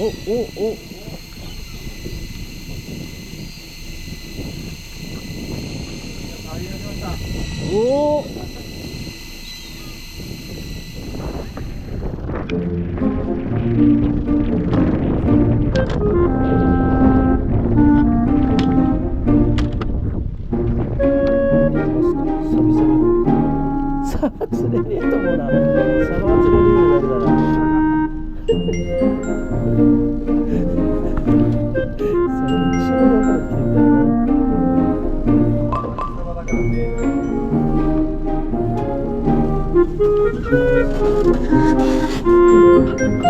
お。おお。サバ釣れねえと思うな。サバは釣れるようになるだな。最近仕事から来てるから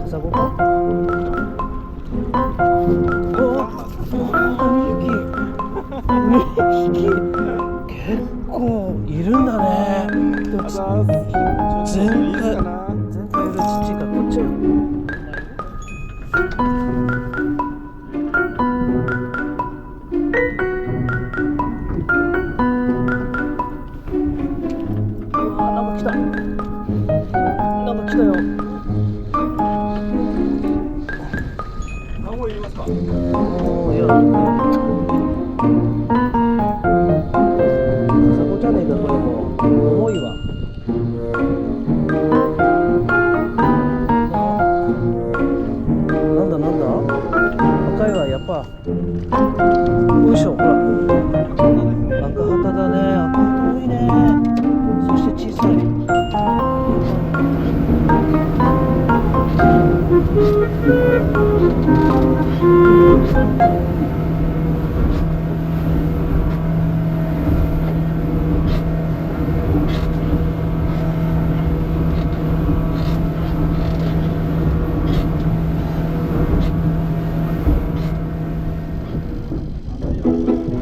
カサゴか？2匹結構いるんだね。前回よりちっちゃいからこっちよ。なんか来た。なんか来たよ。何本言いますか？おー、いや、カサゴじゃねえか、これも重いわ。なんだ赤いわ、やっぱ。よいしょ、ほら。赤旗だね。赤旗多いね。そして小さい。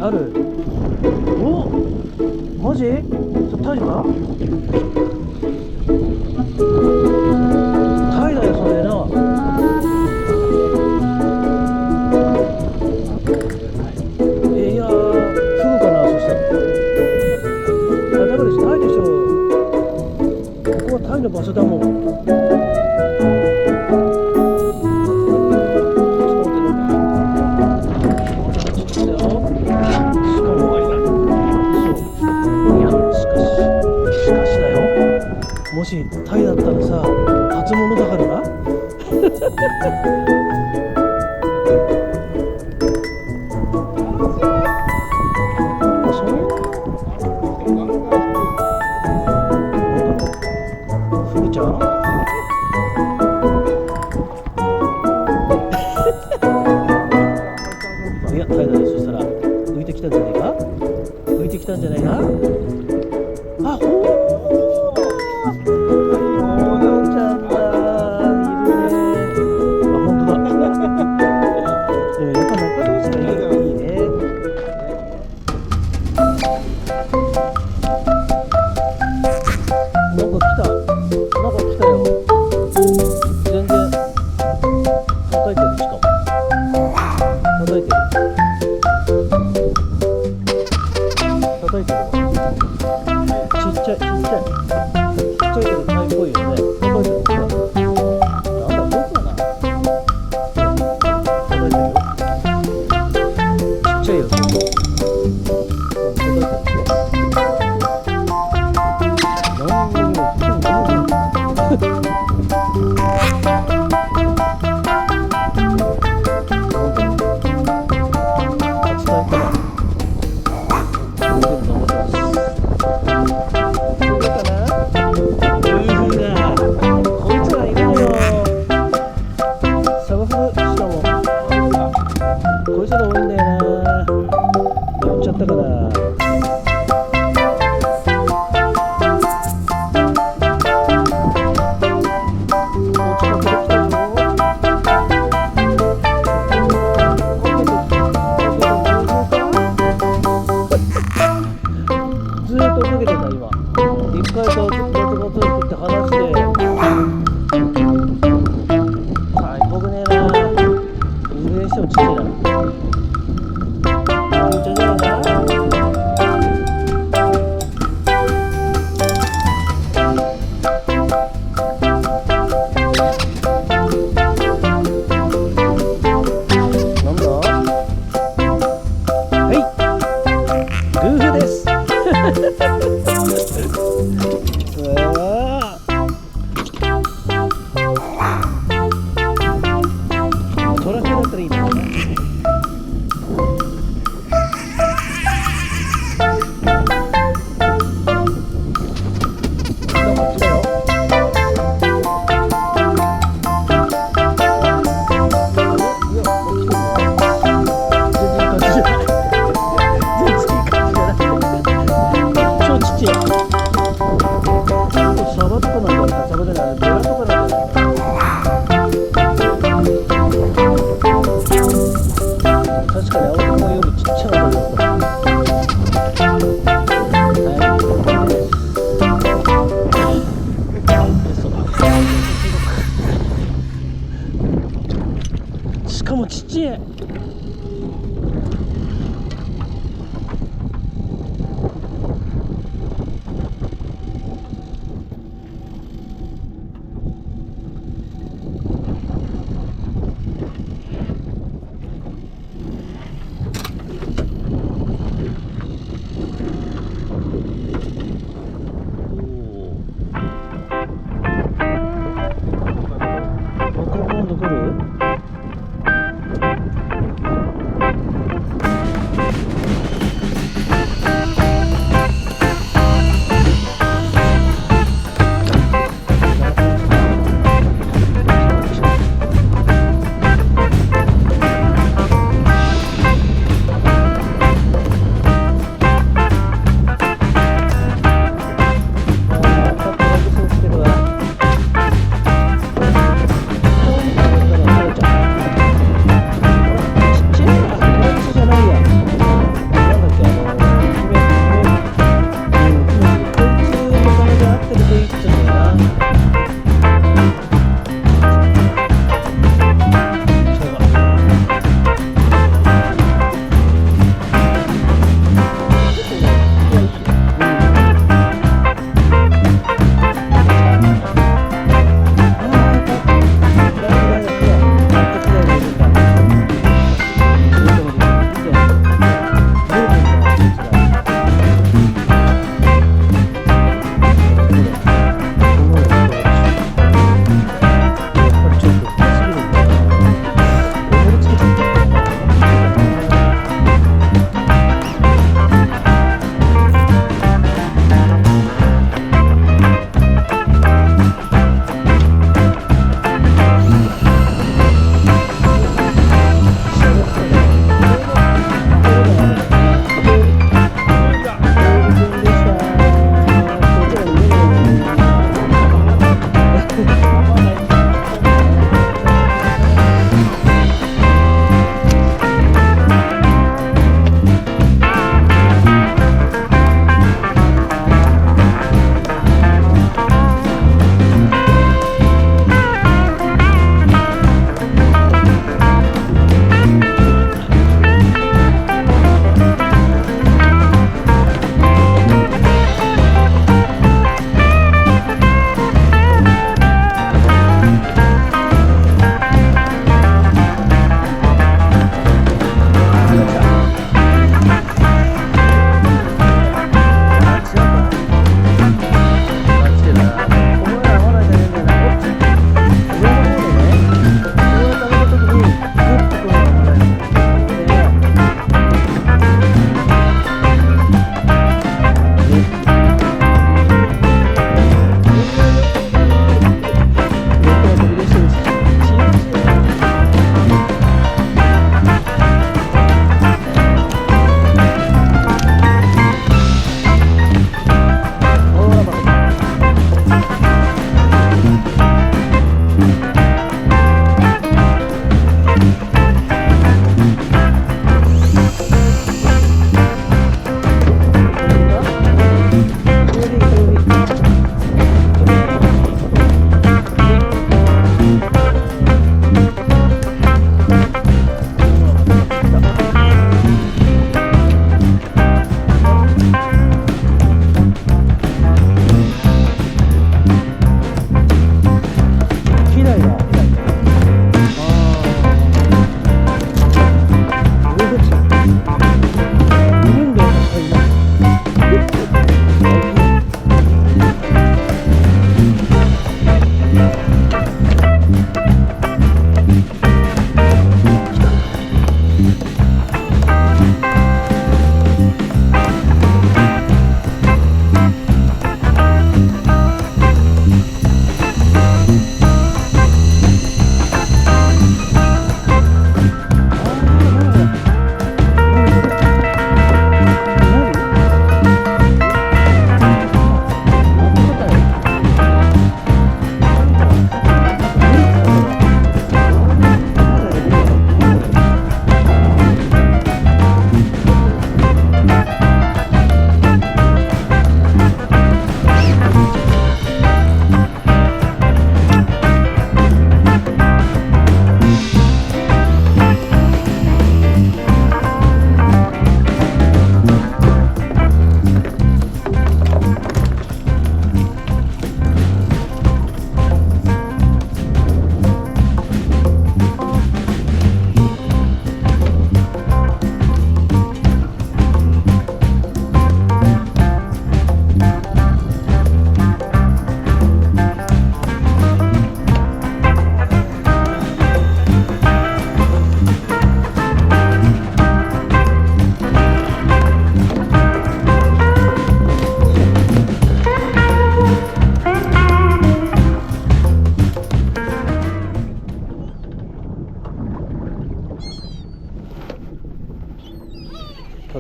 ある。お、マジ？タイか？タイだよ、それな。いやー、フグかな、そしたら。あ、だからタイでしょ。ここはタイの場所だもん。もしタイだったらさ、初物だからな。フグちゃん？いや、タイだね。そしたら浮いてきたんじゃないか？浮いてきたんじゃないか？あ、ほー。なんか来たよ。ちい。アクアポンド来る？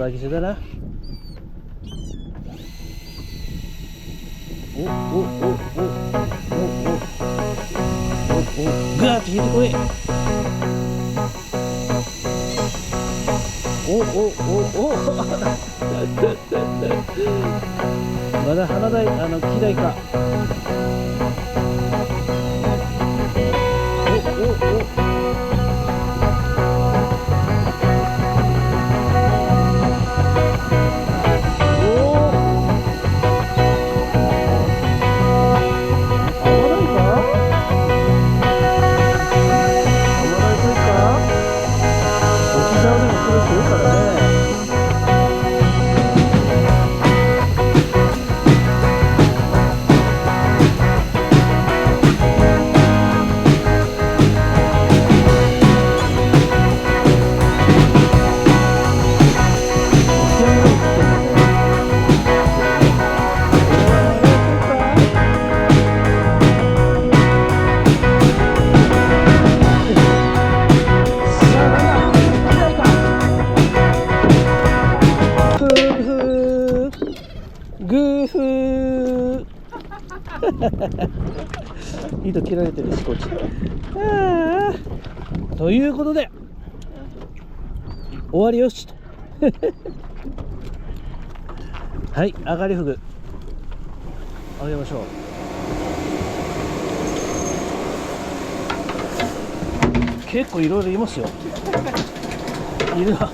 ラギ中だな。おグワーッと引いてこい。まだ花台機台か。グーフー糸切られてるしこっち。ということで終わりよしとはい、上がりフグあげましょう。結構いろいろいますよ。いるわ。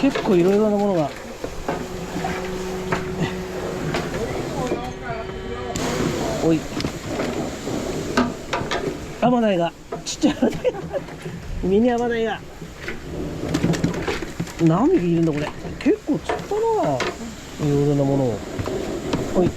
結構いろいろなものが。おい、アマダイがちっちゃいアマダイミニアマダイが何匹いるんだこれ。結構釣ったな、いろいろなものを。おい。